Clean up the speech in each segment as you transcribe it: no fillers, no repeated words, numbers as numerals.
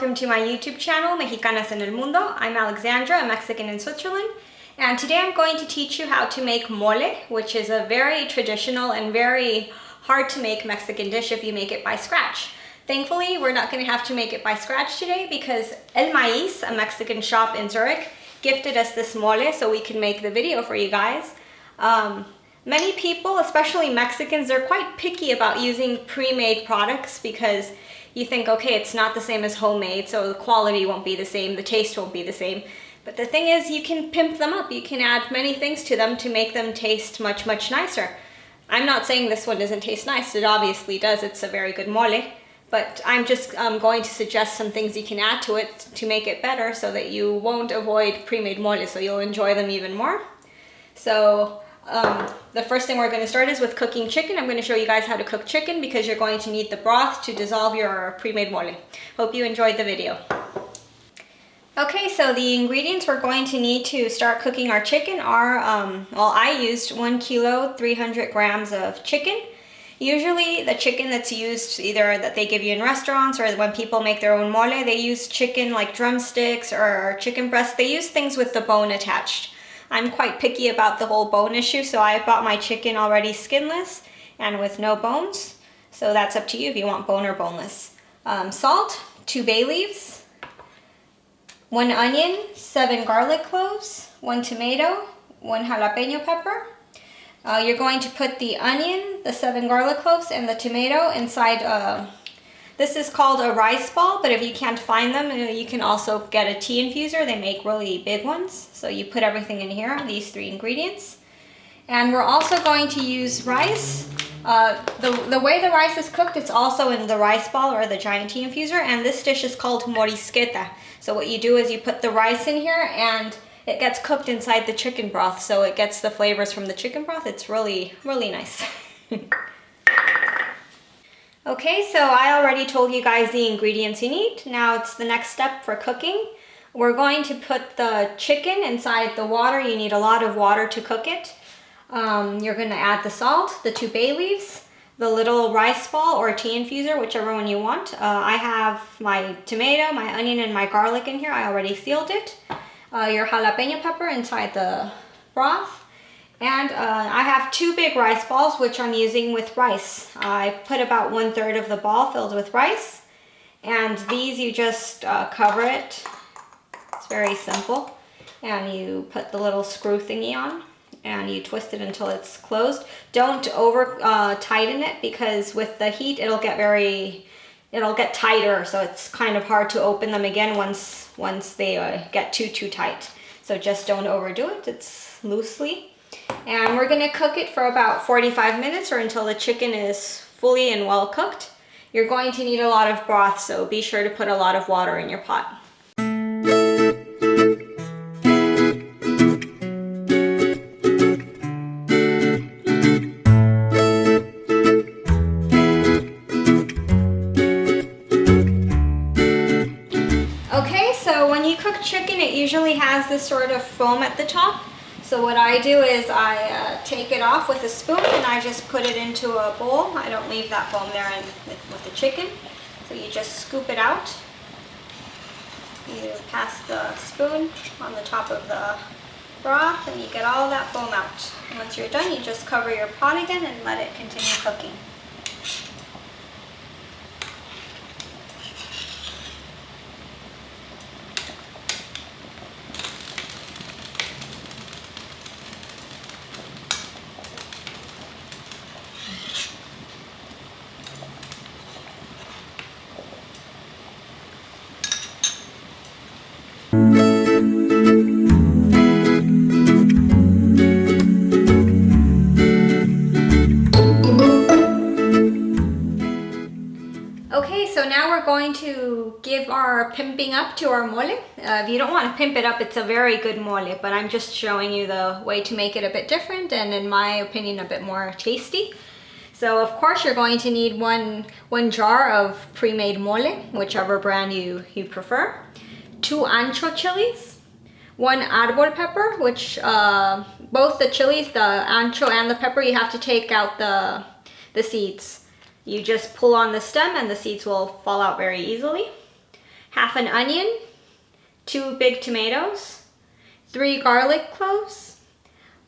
welcome to my YouTube channel, Mexicanas en el Mundo. I'm Alexandra, a Mexican in Switzerland, and today I'm going to teach you how to make mole, which is a very traditional and very hard to make Mexican dish if you make it by scratch. Thankfully, we're not going to have to make it by scratch today because El Maíz, a Mexican shop in Zurich, gifted us this mole so we can make the video for you guys. Many people, especially Mexicans, they're quite picky about using pre-made products because you think, okay, it's not the same as homemade, so the quality won't be the same, the taste won't be the same. But the thing is, you can pimp them up. You can add many things to them to make them taste much, much nicer. I'm not saying this one doesn't taste nice. It obviously does. It's a very good mole. But I'm just going to suggest some things you can add to it to make it better so that you won't avoid pre-made mole, so you'll enjoy them even more. So the first thing we're going to start is with cooking chicken. I'm going to show you guys how to cook chicken because you're going to need the broth to dissolve your pre-made mole. Hope you enjoyed the video. Okay, so the ingredients we're going to need to start cooking our chicken are, well, I used 1 kilo, 300 grams of chicken. Usually the chicken that's used, either that they give you in restaurants or when people make their own mole, they use chicken like drumsticks or chicken breasts. They use things with the bone attached. I'm quite picky about the whole bone issue, so I bought my chicken already skinless and with no bones. So that's up to you if you want bone or boneless. Salt, 2 bay leaves, 1 onion, 7 garlic cloves, 1 tomato, 1 jalapeno pepper. You're going to put the onion, the 7 garlic cloves, and the tomato inside. This is called a rice ball, but if you can't find them, you can also get a tea infuser. They make really big ones. So you put everything in here, these 3 ingredients. And we're also going to use rice. The way the rice is cooked, it's also in the rice ball or the giant tea infuser. And this dish is called morisqueta. So what you do is you put the rice in here and it gets cooked inside the chicken broth. So it gets the flavors from the chicken broth. It's really, really nice. Okay, so I already told you guys the ingredients you need. Now it's the next step for cooking. We're going to put the chicken inside the water. You need a lot of water to cook it. You're going to add the salt, the 2 bay leaves, the little rice ball or tea infuser, whichever one you want. I have my tomato, my onion, and my garlic in here. I already sealed it. Your jalapeno pepper inside the broth. And I have 2 big rice balls, which I'm using with rice. I put about 1/3 of the ball filled with rice. And these, you just cover it. It's very simple. And you put the little screw thingy on. And you twist it until it's closed. Don't over tighten it because with the heat, it'll get tighter. So it's kind of hard to open them again once they get too tight. So just don't overdo it. It's loosely. And we're going to cook it for about 45 minutes or until the chicken is fully and well cooked. You're going to need a lot of broth, so be sure to put a lot of water in your pot. Okay, so when you cook chicken, it usually has this sort of foam at the top. So what I do is I take it off with a spoon and I just put it into a bowl. I don't leave that foam there with the chicken. So you just scoop it out. You pass the spoon on the top of the broth and you get all that foam out. And once you're done, you just cover your pot again and let it continue cooking. Okay, so now we're going to give our pimping up to our mole. If you don't want to pimp it up, it's a very good mole, but I'm just showing you the way to make it a bit different and in my opinion a bit more tasty. So of course you're going to need one jar of pre-made mole, whichever brand you prefer. 2 Ancho chilies, 1 Arbol pepper, which both the chilies, the Ancho and the pepper, you have to take out the seeds. You just pull on the stem and the seeds will fall out very easily. half an onion, 2 big tomatoes, 3 garlic cloves.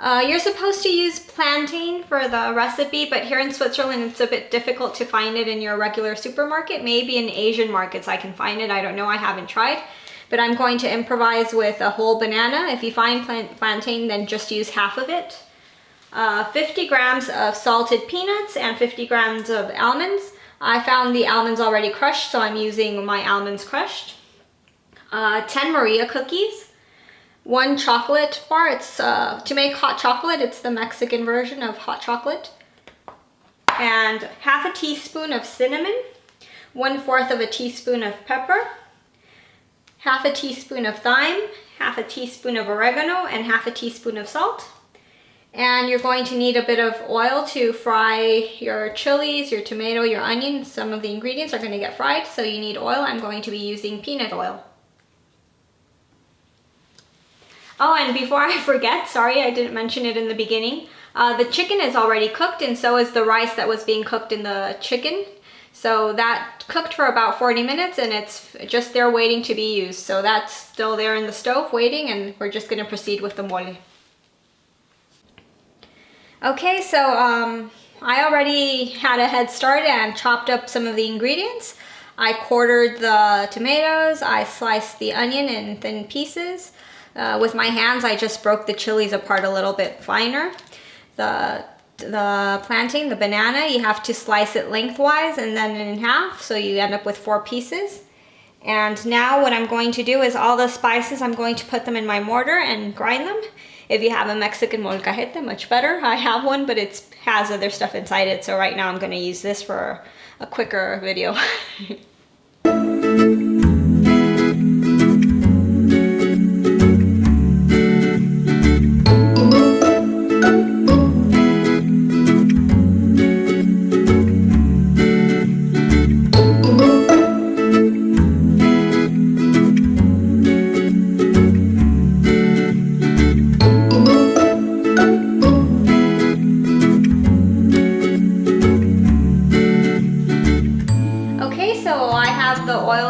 You're supposed to use plantain for the recipe, but here in Switzerland it's a bit difficult to find it in your regular supermarket. Maybe in Asian markets I can find it, I don't know, I haven't tried. But I'm going to improvise with a whole banana. If you find plantain, then just use half of it. 50 grams of salted peanuts and 50 grams of almonds. I found the almonds already crushed, so I'm using my almonds crushed. 10 Maria cookies. 1 chocolate bar. It's to make hot chocolate. It's the Mexican version of hot chocolate. And half a teaspoon of cinnamon. 1/4 of a teaspoon of pepper. Half a teaspoon of thyme. Half a teaspoon of oregano, and half a teaspoon of salt. And you're going to need a bit of oil to fry your chilies, your tomato, your onion. Some of the ingredients are going to get fried, so you need oil. I'm going to be using peanut oil. Oh, and before I forget, sorry I didn't mention it in the beginning, the chicken is already cooked, and so is the rice that was being cooked in the chicken. So that cooked for about 40 minutes, and it's just there waiting to be used. So that's still there in the stove waiting, and we're just going to proceed with the mole. Okay, so I already had a head start and chopped up some of the ingredients. I quartered the tomatoes, I sliced the onion in thin pieces. With my hands, I just broke the chilies apart a little bit finer. The plantain, the banana, you have to slice it lengthwise and then in half, so you end up with 4 pieces. And now what I'm going to do is all the spices, I'm going to put them in my mortar and grind them. If you have a Mexican molcajete, much better. I have one, but it has other stuff inside it, so right now I'm going to use this for a quicker video.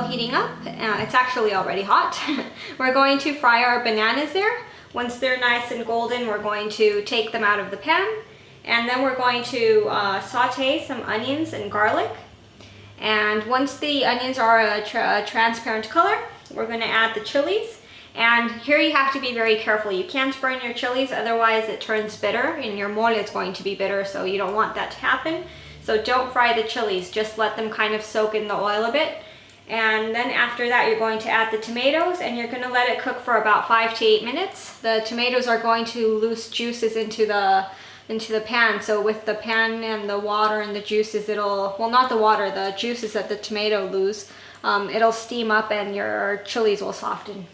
Heating up. It's actually already hot. We're going to fry our bananas there. Once they're nice and golden, we're going to take them out of the pan, and then we're going to saute some onions and garlic. And once the onions are a transparent color, we're going to add the chilies. And here you have to be very careful. You can't burn your chilies, otherwise it turns bitter, and your mole is going to be bitter, so you don't want that to happen. So don't fry the chilies, just let them kind of soak in the oil a bit. And then after that, you're going to add the tomatoes, and you're going to let it cook for about 5 to 8 minutes. The tomatoes are going to lose juices into the pan. So with the pan and the water and the juices, it'll, well, not the water, the juices that the tomato lose, it'll steam up and your chilies will soften.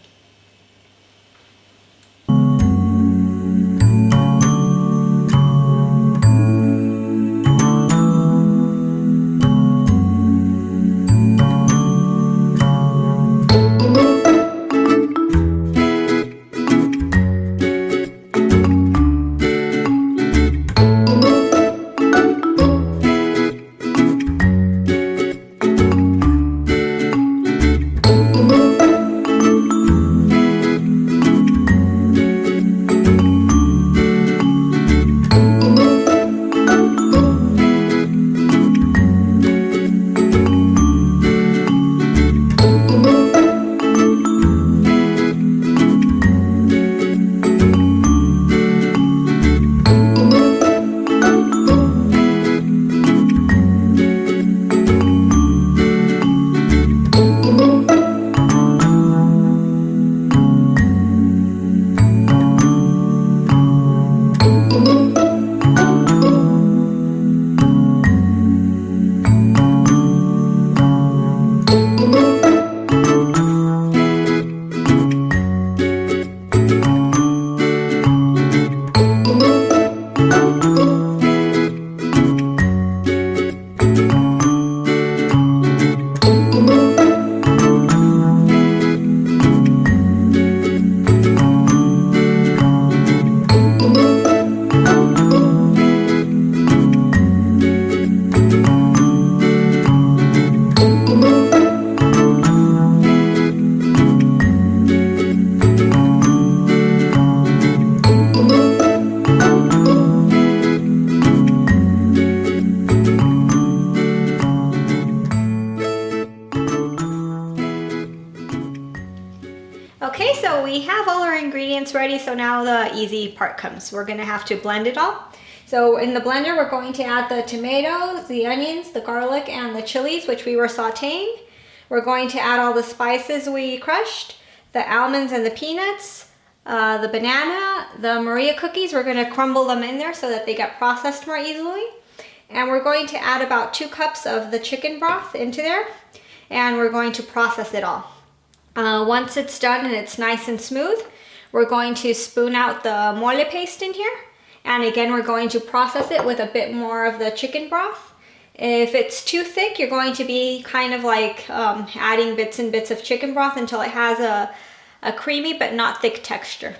ready, so now the easy part comes. We're gonna have to blend it all. So in the blender, we're going to add the tomatoes, the onions, the garlic, and the chilies, which we were sauteing. We're going to add all the spices we crushed, the almonds and the peanuts, the banana, the Maria cookies. We're gonna crumble them in there so that they get processed more easily. And we're going to add about 2 cups of the chicken broth into there, and we're going to process it all. Once it's done and it's nice and smooth, we're going to spoon out the mole paste in here. And again, we're going to process it with a bit more of the chicken broth. If it's too thick, you're going to be kind of like adding bits and bits of chicken broth until it has a creamy but not thick texture.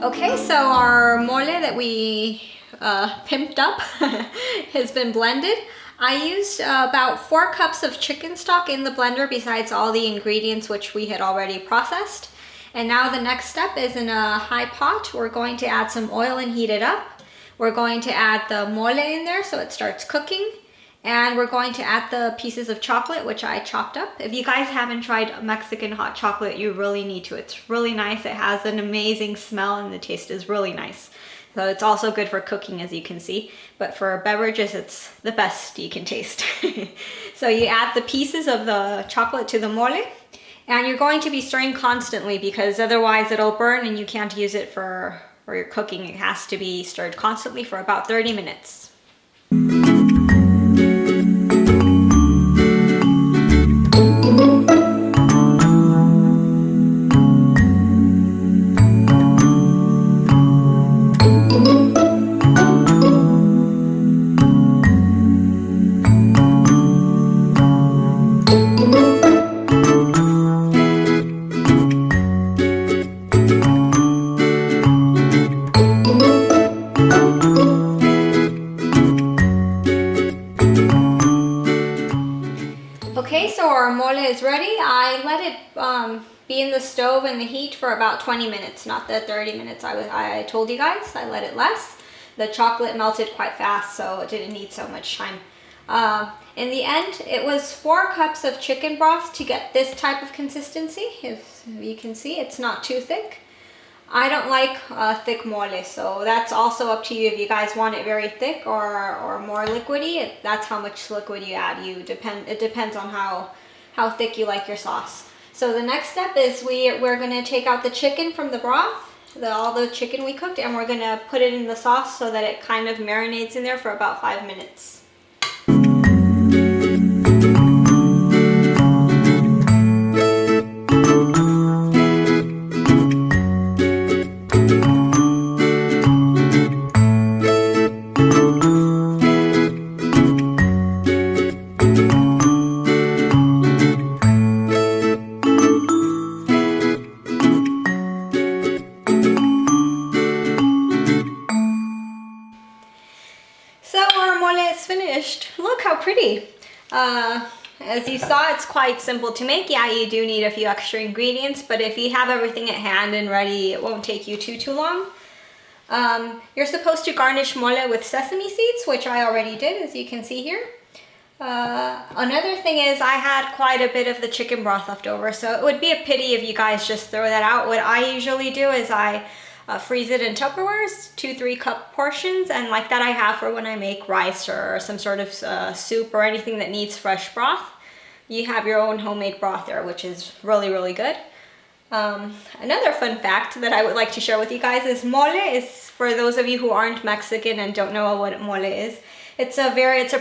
Okay, so our mole that we pimped up has been blended. I used about 4 cups of chicken stock in the blender besides all the ingredients which we had already processed. And now the next step is in a high pot. We're going to add some oil and heat it up. We're going to add the mole in there so it starts cooking. And we're going to add the pieces of chocolate, which I chopped up. If you guys haven't tried Mexican hot chocolate, you really need to. It's really nice. It has an amazing smell and the taste is really nice. So it's also good for cooking, as you can see. But for beverages, it's the best you can taste. So you add the pieces of the chocolate to the mole. And you're going to be stirring constantly because otherwise it'll burn and you can't use it for your cooking. It has to be stirred constantly for about 30 minutes. Okay, so our mole is ready. I let it be in the stove in the heat for about 20 minutes, not the 30 minutes I told you guys. I let it less. The chocolate melted quite fast, so it didn't need so much time. In the end, it was 4 cups of chicken broth to get this type of consistency. If you can see, it's not too thick. I don't like thick mole, so that's also up to you if you guys want it very thick or more liquidy. That's how much liquid you add. It depends on how thick you like your sauce. So the next step is we're going to take out the chicken from the broth, all the chicken we cooked, and we're going to put it in the sauce so that it kind of marinates in there for about 5 minutes. Finished. Look how pretty. As you saw, it's quite simple to make. Yeah, you do need a few extra ingredients, but if you have everything at hand and ready, it won't take you too long. You're supposed to garnish mole with sesame seeds, which I already did, as you can see here. Another thing is I had quite a bit of the chicken broth left over, so it would be a pity if you guys just throw that out. What I usually do is I freeze it in tupperwares, 2-3 cup portions, and like that I have for when I make rice or some sort of soup or anything that needs fresh broth. You have your own homemade broth there, which is really good. Another fun fact that I would like to share with you guys is mole is, for those of you who aren't Mexican and don't know what mole is, it's a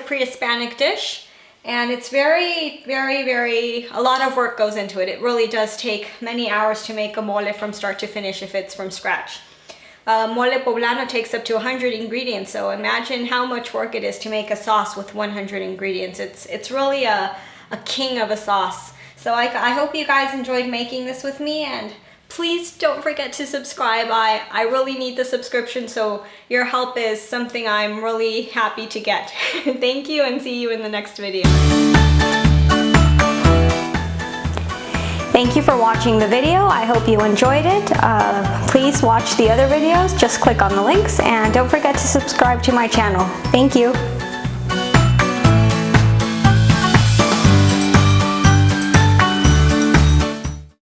pre-Hispanic dish. And it's very, a lot of work goes into it. It really does take many hours to make a mole from start to finish if it's from scratch. Mole poblano takes up to 100 ingredients, so imagine how much work it is to make a sauce with 100 ingredients. It's really a king of a sauce. So I hope you guys enjoyed making this with me, and please don't forget to subscribe. I really need the subscription, so your help is something I'm really happy to get. Thank you, and see you in the next video. Thank you for watching the video. I hope you enjoyed it. Please watch the other videos. Just click on the links, and don't forget to subscribe to my channel. Thank you.